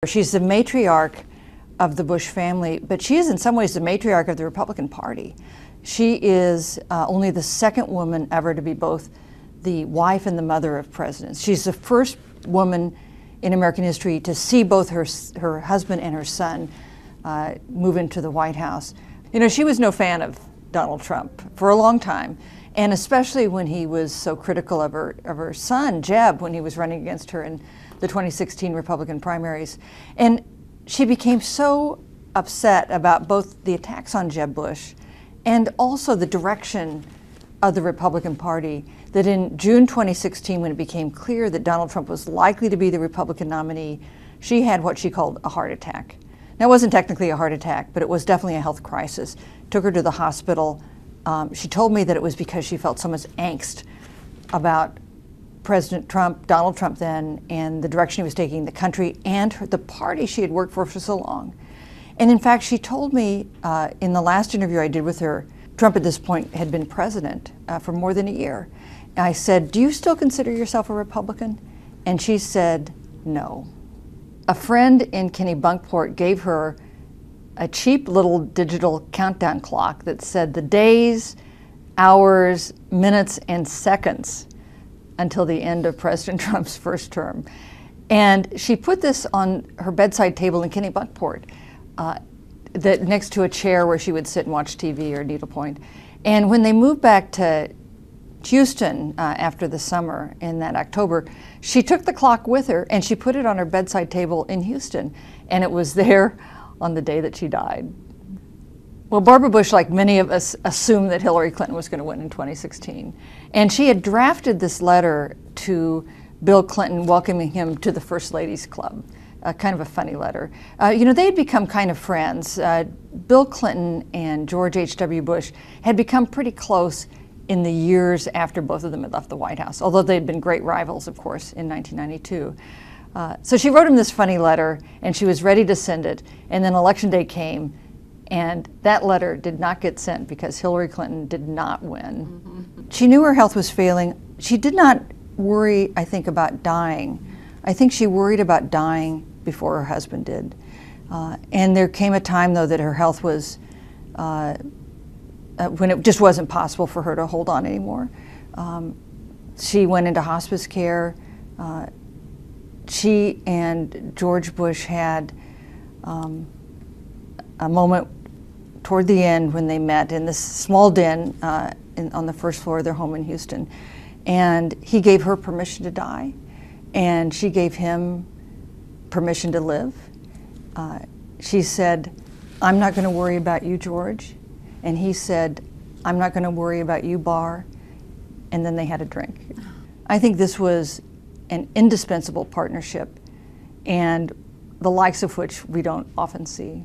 She's the matriarch of the Bush family, but she is in some ways the matriarch of the Republican Party. She is only the second woman ever to be both the wife and the mother of presidents. She's the first woman in American history to see both her husband and her son move into the White House. You know, she was no fan of Donald Trump for a long time, and especially when he was so critical of her son, Jeb, when he was running against her in the 2016 Republican primaries. And she became so upset about both the attacks on Jeb Bush and also the direction of the Republican Party that in June 2016, when it became clear that Donald Trump was likely to be the Republican nominee, she had what she called a heart attack. Now, it wasn't technically a heart attack, but it was definitely a health crisis. Took her to the hospital. She told me that it was because she felt so much angst about President Trump, Donald Trump then, and the direction he was taking the country and the party she had worked for so long. And in fact, she told me in the last interview I did with her, Trump at this point had been president for more than a year. And I said, "Do you still consider yourself a Republican?" And she said, "No." A friend in Kennebunkport gave her a cheap little digital countdown clock that said the days, hours, minutes, and seconds until the end of President Trump's first term. And she put this on her bedside table in Kennebunkport, next to a chair where she would sit and watch TV or needlepoint. And when they moved back to Houston after the summer in that October, she took the clock with her and she put it on her bedside table in Houston. And it was there on the day that she died. Well, Barbara Bush, like many of us, assumed that Hillary Clinton was going to win in 2016. And she had drafted this letter to Bill Clinton welcoming him to the First Ladies Club, kind of a funny letter. You know, they had become kind of friends. Bill Clinton and George H.W. Bush had become pretty close in the years after both of them had left the White House, although they'd been great rivals, of course, in 1992. So she wrote him this funny letter, and she was ready to send it, and then Election Day came, and that letter did not get sent because Hillary Clinton did not win. Mm-hmm. She knew her health was failing. She did not worry, I think, about dying. I think she worried about dying before her husband did. And there came a time, though, that her health was, when it just wasn't possible for her to hold on anymore. She went into hospice care. She and George Bush had a moment toward the end when they met in this small den on the first floor of their home in Houston. And he gave her permission to die, and she gave him permission to live. She said, "I'm not going to worry about you, George." And he said, "I'm not going to worry about you, Bar." And then they had a drink. I think this was an indispensable partnership, and the likes of which we don't often see.